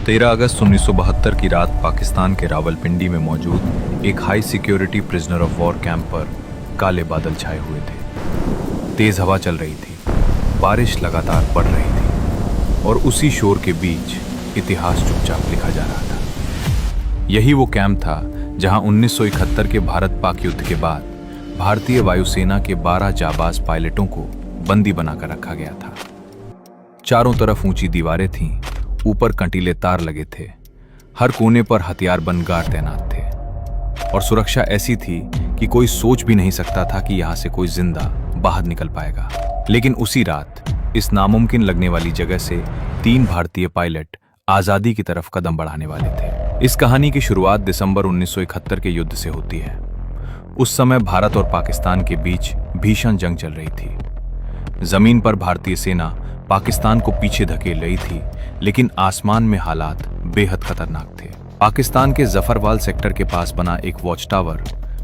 13 अगस्त 1972 की रात पाकिस्तान के रावलपिंडी में मौजूद एक high security prisoner of war camp पर काले बादल छाए हुए थे। तेज हवा चल रही थी, बारिश लगातार पड़ रही थी और उसी शोर के बीच इतिहास चुपचाप लिखा जा रहा था। यही वो कैंप था जहां 1971 के भारत-पाक युद्ध के बाद भारतीय वायुसेना के 12 जाबाज पायलटों को बंदी बनाकर रखा गया था। चारों तरफ ऊंची दीवारें थीं, ऊपर कंटीले तार लगे थे, हर कोने पर हथियारबंद गार्ड तैनात थे और सुरक्षा ऐसी थी कि कोई सोच भी नहीं सकता था कि यहां से कोई जिंदा बाहर निकल पाएगा। लेकिन उसी रात इस नामुमकिन लगने वाली जगह से 3 भारतीय पायलट आजादी की तरफ कदम बढ़ाने वाले थे। इस कहानी की शुरुआत दिसंबर 1971 के युद्ध से होती है। उस समय भारत और पाकिस्तान के बीच भीषण जंग चल रही थी। जमीन पर भारतीय सेना पाकिस्तान को पीछे धकेल रही थी, लेकिन आसमान में हालात बेहद खतरनाक थे। पाकिस्तान के जफरवाल सेक्टर के पास बना एक वॉच टावर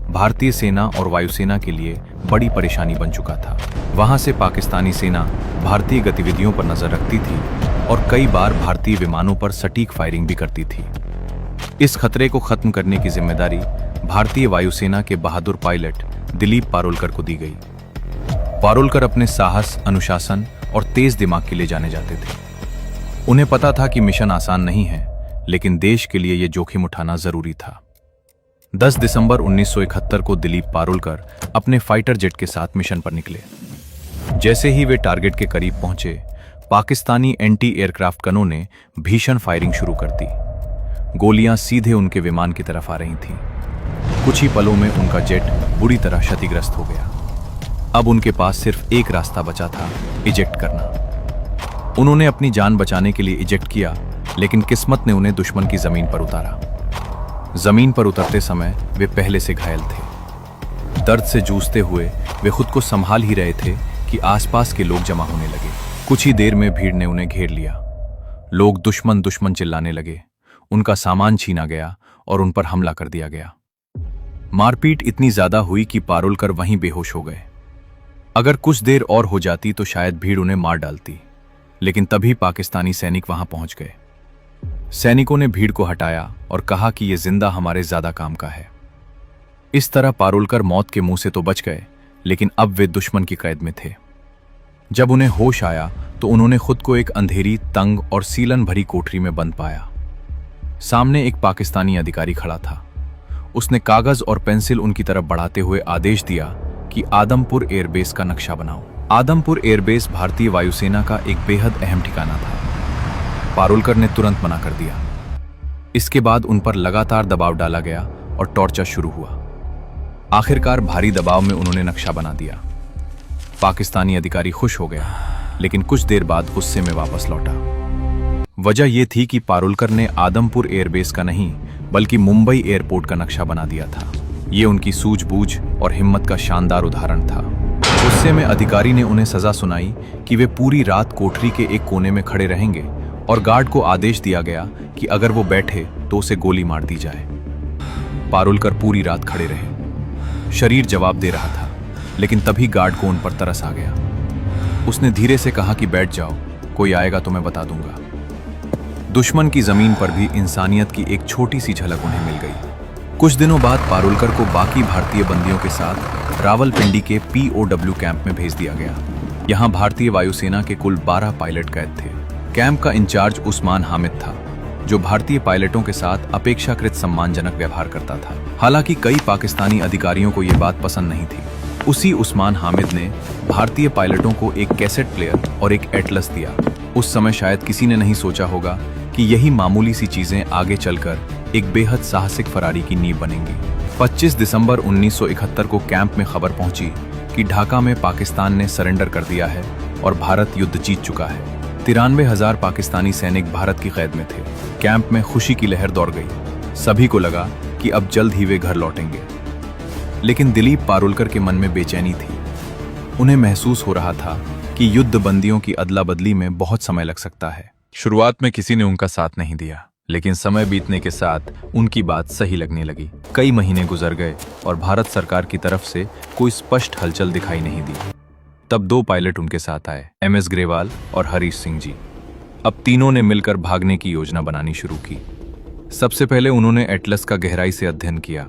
भारतीय सेना और वायुसेना के लिए बड़ी परेशानी बन चुका था। वहां से पाकिस्तानी सेना भारतीय गतिविधियों पर नजर रखती थी और कई बार भारतीय विमानों पर सटीक फायरिंग भी करती थी। इस खतरे को खत्म करने की जिम्मेदारी भारतीय वायुसेना के बहादुर पायलट दिलीप पारोलकर को दी गई। पारोलकर अपने साहस, अनुशासन और तेज दिमाग के लिए जाने जाते थे। उन्हें पता था कि मिशन आसान नहीं है, लेकिन देश के लिए यह जोखिम उठाना जरूरी था। 10 दिसंबर 1971 को दिलीप पारोलकर अपने फाइटर जेट के साथ मिशन पर निकले। जैसे ही वे टारगेट के करीब पहुंचे, पाकिस्तानी एंटी एयरक्राफ्ट गनों ने भीषण फायरिंग शुरू कर दी। गोलियां सीधे उनके विमान की तरफ आ रही थीं। कुछ ही पलों में उनका जेट बुरी तरह क्षतिग्रस्त हो गया। अब उनके पास सिर्फ एक रास्ता बचा था, इजेक्ट करना। उन्होंने अपनी जान बचाने के लिए इजेक्ट किया, लेकिन किस्मत ने उन्हें दुश्मन की जमीन पर उतारा। जमीन पर उतरते समय वे पहले से घायल थे। दर्द से जूझते हुए वे खुद को संभाल ही रहे थे कि आसपास के लोग जमा होने लगे। कुछ ही देर में भीड़ ने उन्हें घेर लिया। लोग दुश्मन दुश्मन चिल्लाने लगे। उनका सामान छीना गया और उन पर हमला कर दिया गया। मारपीट इतनी ज्यादा हुई कि पारोलकर वहीं बेहोश हो गए। अगर कुछ देर और हो जाती तो शायद भीड़ उन्हें मार डालती, लेकिन तभी पाकिस्तानी सैनिक वहां पहुंच गए। सैनिकों ने भीड़ को हटाया और कहा कि यह जिंदा हमारे ज्यादा काम का है। इस तरह पारोलकर मौत के मुंह से तो बच गए, लेकिन अब वे दुश्मन की कैद में थे। जब उन्हें होश आया तो उन्होंने खुद को एक अंधेरी, तंग और सीलन भरी कोठरी में बंद पाया। सामने एक पाकिस्तानी अधिकारी खड़ा था। उसने कागज और पेंसिल उनकी तरफ बढ़ाते हुए आदेश दिया कि आदमपुर एयरबेस का नक्शा बनाओ। आदमपुर एयरबेस भारतीय वायुसेना का एक बेहद अहम ठिकाना था। पारोलकर ने तुरंत मना कर दिया। इसके बाद उन पर लगातार दबाव डाला गया और टॉर्चर शुरू हुआ। आखिरकार भारी दबाव में उन्होंने नक्शा बना दिया। पाकिस्तानी अधिकारी खुश हो गया, लेकिन कुछ देर बाद गुस्से में वापस लौटा। वजह यह थी कि पारोलकर ने आदमपुर एयरबेस का नहीं, बल्कि मुंबई एयरपोर्ट का नक्शा बना दिया था। ये उनकी सूझबूझ और हिम्मत का शानदार उदाहरण था। गुस्से में अधिकारी ने उन्हें सजा सुनाई कि वे पूरी रात कोठरी के एक कोने में खड़े रहेंगे और गार्ड को आदेश दिया गया कि अगर वो बैठे तो उसे गोली मार दी जाए। पारोलकर पूरी रात खड़े रहे। शरीर जवाब दे रहा था, लेकिन तभी गार्ड को उन पर तरस आ गया। उसने धीरे से कहा कि बैठ जाओ, कोई आएगा तो मैं बता दूंगा। दुश्मन की जमीन पर भी इंसानियत की एक छोटी सी झलक उन्हें मिल गई। कुछ दिनों बाद पारोलकर को बाकी भारतीय बंदियों के साथ रावलपिंडी के POW कैंप में भेज दिया गया। यहाँ भारतीय वायुसेना के कुल 12 पायलट कैद थे। कैंप का इंचार्ज उस्मान हामिद था, जो भारतीय पायलटों के साथ अपेक्षाकृत सम्मानजनक व्यवहार करता था। हालांकि कई पाकिस्तानी अधिकारियों को यह बात पसंद नहीं थी। उसी उस्मान हामिद ने भारतीय पायलटों को एक कैसेट प्लेयर और एक एटलस दिया। उस समय शायद किसी ने नहीं सोचा होगा कि यही मामूली सी चीजें आगे चलकर एक बेहद साहसिक फरारी की नींव बनेंगी। 25 दिसंबर 1971 को कैंप में खबर पहुंची कि ढाका में पाकिस्तान ने सरेंडर कर दिया है और भारत युद्ध जीत चुका है। 93,000 पाकिस्तानी सैनिक भारत की कैद में थे। कैंप में खुशी की लहर दौड़ गई। सभी को लगा कि अब जल्द ही वे घर लौटेंगे। लेकिन दिलीप पारोलकर के मन में बेचैनी थी। उन्हें महसूस हो रहा था कि युद्ध बंदियों की अदला बदली में बहुत समय लग सकता है। शुरुआत में किसी ने उनका साथ नहीं दिया, लेकिन समय बीतने के साथ उनकी बात सही लगने लगी। कई महीने गुजर गए और भारत सरकार की तरफ से कोई स्पष्ट हलचल दिखाई नहीं दी। तब 2 पायलट उनके साथ आए, MS ग्रेवाल और हरीश सिंह जी। अब तीनों ने मिलकर भागने की योजना बनानी शुरू की। सबसे पहले उन्होंने एटलस का गहराई से अध्ययन किया।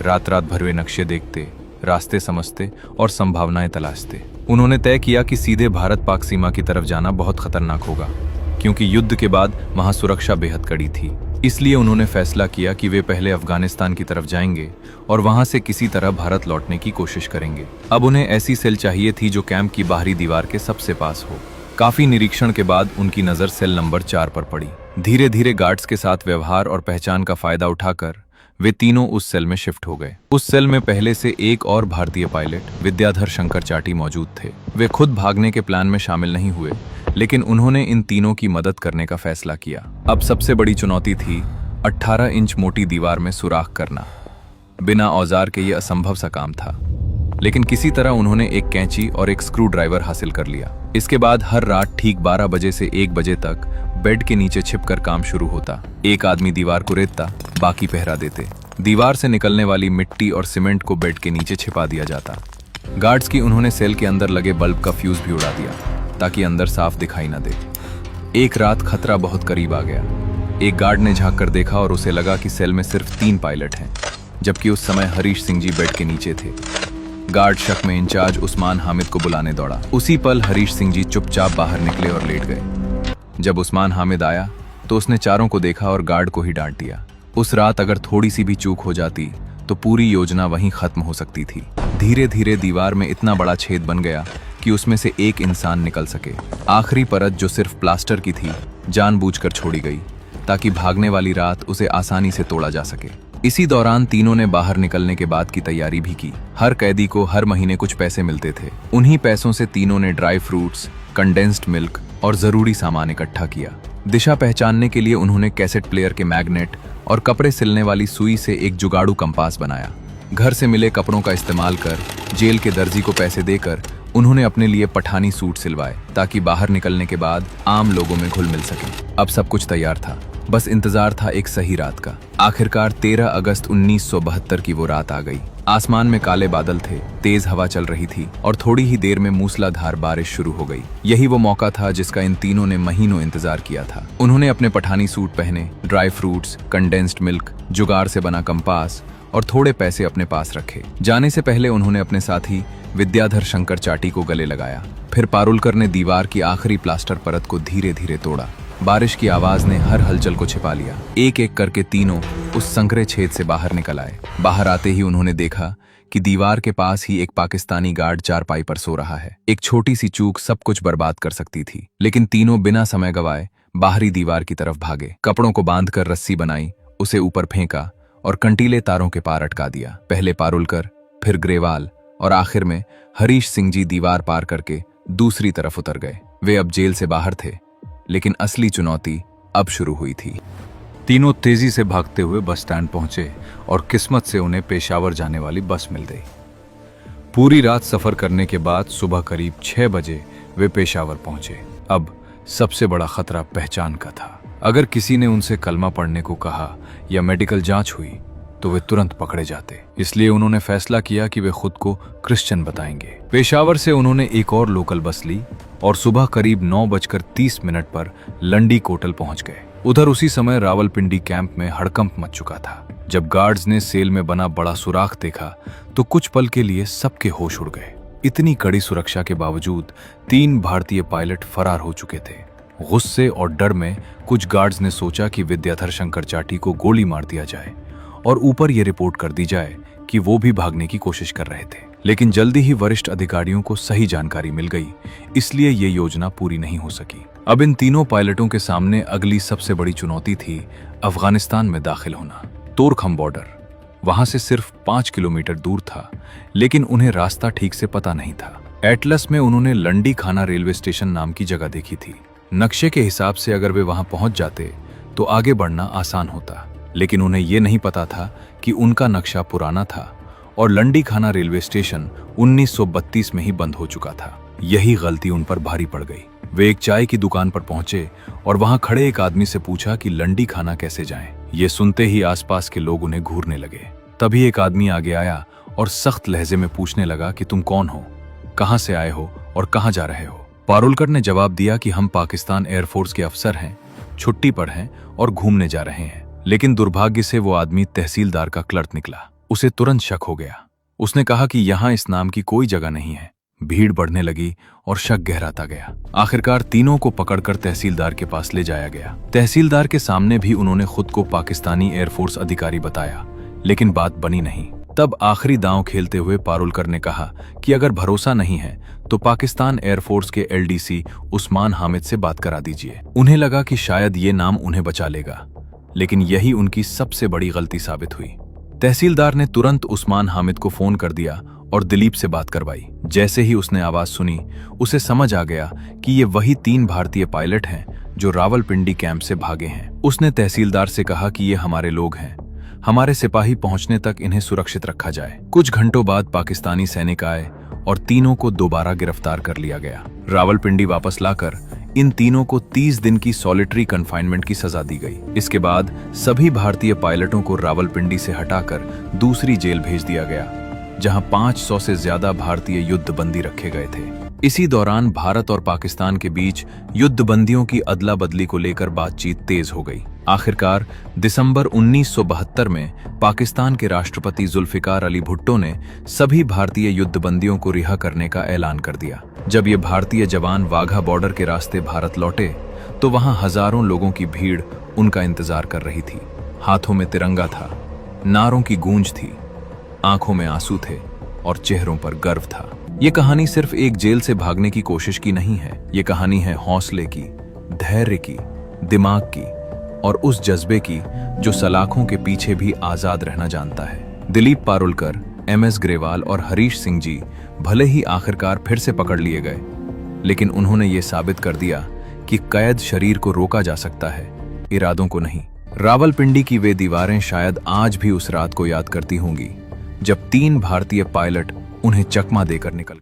रात रात भर वे नक्शे देखते, रास्ते समझते और संभावनाएं तलाशते। उन्होंने तय किया कि सीधे भारत पाक सीमा की तरफ जाना बहुत खतरनाक होगा, क्योंकि युद्ध के बाद वहां सुरक्षा बेहद कड़ी थी। इसलिए उन्होंने फैसला किया कि वे पहले अफगानिस्तान की तरफ जाएंगे और वहां से किसी तरह भारत लौटने की कोशिश करेंगे। अब उन्हें ऐसी सेल चाहिए थी जो कैंप की बाहरी दीवार के सबसे पास हो। काफी निरीक्षण के बाद उनकी नजर सेल नंबर 4 पर पड़ी। धीरे धीरे गार्ड्स के साथ व्यवहार और पहचान का फायदा उठाकर वे तीनों उस सेल में शिफ्ट हो गए। उस सेल में पहले से एक और भारतीय पायलट विद्याधर शंकर चाटी मौजूद थे। वे खुद भागने के प्लान में शामिल नहीं हुए, लेकिन उन्होंने इन तीनों की मदद करने का फैसला किया। अब सबसे बड़ी चुनौती थी 18 इंच मोटी दीवार में सुराख करना। बिना औजार के ये असंभव सा काम था, लेकिन किसी तरह उन्होंने एक कैंची और एक स्क्रू ड्राइवर हासिल कर लिया। इसके बाद हर रात ठीक 12 बजे से 1 बजे तक बेड के नीचे छिपकर काम शुरू होता। एक आदमी दीवार को रेतता, बाकी पहरा देते। दीवार से निकलने वाली मिट्टी और सीमेंट को बेड के नीचे छिपा दिया जाता। गार्ड्स की उन्होंने सेल के अंदर लगे बल्ब का फ्यूज भी उड़ा दिया, ताकि अंदर साफ दिखाई न दे। एक रात खतरा बहुत करीब आ गया। एक गार्ड ने झांक कर देखा और उसे लगा कि सेल में सिर्फ 3 पायलट हैं, जबकि उस समय हरीश सिंह जी बेड के नीचे थे। गार्ड शक में इंचार्ज उस्मान हामिद को बुलाने दौड़ा। उसी पल हरीश सिंह जी चुपचाप बाहर निकले और लेट गए। जब उस्मान हामिद आया तो उसने चारों को देखा और गार्ड को ही डांट दिया। उस रात अगर थोड़ी सी भी चूक हो जाती तो पूरी योजना वहीं खत्म हो सकती थी। धीरे धीरे दीवार में इतना बड़ा छेद बन गया कि उसमें से एक इंसान निकल सके। आखिरी परत, जो सिर्फ प्लास्टर की थी, जानबूझकर छोड़ी गई ताकि भागने वाली रात उसे आसानी से तोड़ा जा सके। इसी दौरान तीनों ने बाहर निकलने के बाद की तैयारी भी की। हर कैदी को हर महीने कुछ पैसे मिलते थे। उन्हीं पैसों से तीनों ने ड्राई फ्रूट्स, कंडेंस्ड मिल्क और जरूरी सामान इकट्ठा किया। दिशा पहचानने के लिए उन्होंने कैसेट प्लेयर के मैग्नेट और कपड़े सिलने वाली सुई से एक जुगाड़ू कंपास बनाया। घर से मिले कपड़ों का इस्तेमाल कर जेल के दर्जी को पैसे देकर उन्होंने अपने लिए पठानी सूट सिलवाए, ताकि बाहर निकलने के बाद आम लोगों में घुल मिल सके। अब सब कुछ तैयार था, बस इंतजार था एक सही रात का। आखिरकार 13 अगस्त 1972 की वो रात आ गई। आसमान में काले बादल थे, तेज हवा चल रही थी और थोड़ी ही देर में मूसलाधार बारिश शुरू हो गई। यही वो मौका था जिसका इन तीनों ने महीनों इंतजार किया था। उन्होंने अपने पठानी सूट पहने, ड्राई फ्रूट्स, कंडेंस्ड मिल्क, जुगाड़ से बना कंपास और थोड़े पैसे अपने पास रखे। जाने से पहले उन्होंने अपने साथी विद्याधर शंकर चाटी को गले लगाया। फिर पारुलकर ने दीवार की आखिरी प्लास्टर परत को धीरे धीरे तोड़ा। बारिश की आवाज ने हर हलचल को छिपा लिया। एक एक करके तीनों उस संकरे छेद से बाहर निकल आए। बाहर आते ही उन्होंने देखा कि दीवार के पास ही एक पाकिस्तानी गार्ड चारपाई पर सो रहा है। एक छोटी सी चूक सब कुछ बर्बाद कर सकती थी, लेकिन तीनों बिना समय गवाए बाहरी दीवार की तरफ भागे। कपड़ों को बांधकर रस्सी बनाई, उसे ऊपर फेंका और कंटीले तारों के पार अटका दिया। पहले पारुलकर, फिर ग्रेवाल और आखिर में हरीश सिंह जी दीवार पार करके दूसरी तरफ उतर गए। वे अब जेल से बाहर थे, लेकिन असली चुनौती अब शुरू हुई थी। तीनों तेजी से भागते हुए बस स्टैंड पहुंचे और किस्मत से उन्हें पेशावर जाने वाली बस मिल गई। पूरी रात सफर करने के बाद सुबह करीब 6 बजे वे पेशावर पहुंचे। अब सबसे बड़ा खतरा पहचान का था। अगर किसी ने उनसे कलमा पढ़ने को कहा या मेडिकल जांच हुई तो वे तुरंत पकड़े जाते। इसलिए उन्होंने फैसला किया कि वे खुद को क्रिश्चियन बताएंगे। पेशावर से उन्होंने एक और लोकल बस ली और सुबह करीब 9:30 पर लंडी कोटल पहुंच गए। उधर उसी समय रावलपिंडी कैंप में हड़कंप मच चुका था। जब गार्ड्स ने सेल में बना बड़ा सुराख देखा तो कुछ पल के लिए सबके होश उड़ गए। इतनी कड़ी सुरक्षा के बावजूद 3 भारतीय पायलट फरार हो चुके थे। गुस्से और डर में कुछ गार्ड्स ने सोचा कि विद्याधर शंकर चाटी को गोली मार दिया जाए और ऊपर ये रिपोर्ट कर दी जाए कि वो भी भागने की कोशिश कर रहे थे। लेकिन जल्दी ही वरिष्ठ अधिकारियों को सही जानकारी मिल गई, इसलिए ये योजना पूरी नहीं हो सकी। अब इन तीनों पायलटों के सामने अगली सबसे बड़ी चुनौती थी अफगानिस्तान में दाखिल होना। तोरखम बॉर्डर वहां से सिर्फ 5 किलोमीटर दूर था, लेकिन उन्हें रास्ता ठीक से पता नहीं था। एटलस में उन्होंने लंडी खाना रेलवे स्टेशन नाम की जगह देखी थी। नक्शे के हिसाब से अगर वे वहां पहुंच जाते तो आगे बढ़ना आसान होता, लेकिन उन्हें यह नहीं पता था कि उनका नक्शा पुराना था और लंडी खाना रेलवे स्टेशन 1932 में ही बंद हो चुका था। यही गलती उन पर भारी पड़ गई। वे एक चाय की दुकान पर पहुंचे और वहां खड़े एक आदमी से पूछा कि लंडी खाना कैसे जाएं। ये सुनते ही आसपास के लोग उन्हें घूरने लगे। तभी एक आदमी आगे आया और सख्त लहजे में पूछने लगा कि तुम कौन हो, कहां से आए हो और कहां जा रहे हो। पारुलकर ने जवाब दिया कि हम पाकिस्तान एयरफोर्स के अफसर हैं, छुट्टी पर हैं और घूमने जा रहे हैं। लेकिन दुर्भाग्य से वो आदमी तहसीलदार का क्लर्क निकला। उसे तुरंत शक हो गया। उसने कहा कि यहाँ इस नाम की कोई जगह नहीं है। भीड़ बढ़ने लगी और शक गहराता गया। आखिरकार तीनों को पकड़कर तहसीलदार के पास ले जाया गया। तहसीलदार के सामने भी उन्होंने खुद को पाकिस्तानी एयरफोर्स अधिकारी बताया, लेकिन बात बनी नहीं। तब आखिरी दांव खेलते हुए पारुलकर ने कहा कि अगर भरोसा नहीं है तो पाकिस्तान एयरफोर्स के एलडीसी उस्मान हामिद से बात करा दीजिए। उन्हें लगा कि शायद ये नाम उन्हें बचा लेगा, लेकिन यही उनकी सबसे बड़ी गलती साबित हुई। तहसीलदार ने तुरंत उस्मान हामिद को फोन कर दिया और दिलीप से बात करवाई। जैसे ही उसने आवाज सुनी, उसे समझ आ गया कि ये वही 3 भारतीय पायलट हैं जो रावलपिंडी कैंप से भागे हैं। उसने तहसीलदार से कहा कि ये हमारे लोग हैं, हमारे सिपाही पहुंचने तक इन्हें सुरक्षित रखा जाए। कुछ घंटों बाद पाकिस्तानी सैनिक आए और तीनों को दोबारा गिरफ्तार कर लिया गया। रावलपिंडी वापस लाकर इन तीनों को 30 दिन की सॉलिटरी कन्फाइनमेंट की सजा दी गई। इसके बाद सभी भारतीय पायलटों को रावलपिंडी से हटाकर दूसरी जेल भेज दिया गया, जहां 500 से ज्यादा भारतीय युद्ध बंदी रखे गए थे। इसी दौरान भारत और पाकिस्तान के बीच युद्ध बंदियों की अदला बदली को लेकर बातचीत तेज हो गई। आखिरकार दिसंबर 1972 में पाकिस्तान के राष्ट्रपति जुल्फिकार अली भुट्टो ने सभी भारतीय युद्धबंदियों को रिहा करने का ऐलान कर दिया। जब ये भारतीय जवान वाघा बॉर्डर के रास्ते भारत लौटे तो वहां हजारों लोगों की भीड़ उनका इंतजार कर रही थी। हाथों में तिरंगा था, नारों की गूंज थी, आंखों में आंसू थे और चेहरों पर गर्व था। ये कहानी सिर्फ एक जेल से भागने की कोशिश की नहीं है। ये कहानी है हौसले की, धैर्य की, दिमाग की और उस जज्बे की जो सलाखों के पीछे भी आजाद रहना जानता है। दिलीप पारुलकर, MS ग्रेवाल और हरीश सिंह जी भले ही आखिरकार फिर से पकड़ लिए गए, लेकिन उन्होंने ये साबित कर दिया कि कैद शरीर को रोका जा सकता है, इरादों को नहीं। रावलपिंडी की वे दीवारें शायद आज भी उस रात को याद करती होंगी जब 3 भारतीय पायलट उन्हें चकमा देकर निकल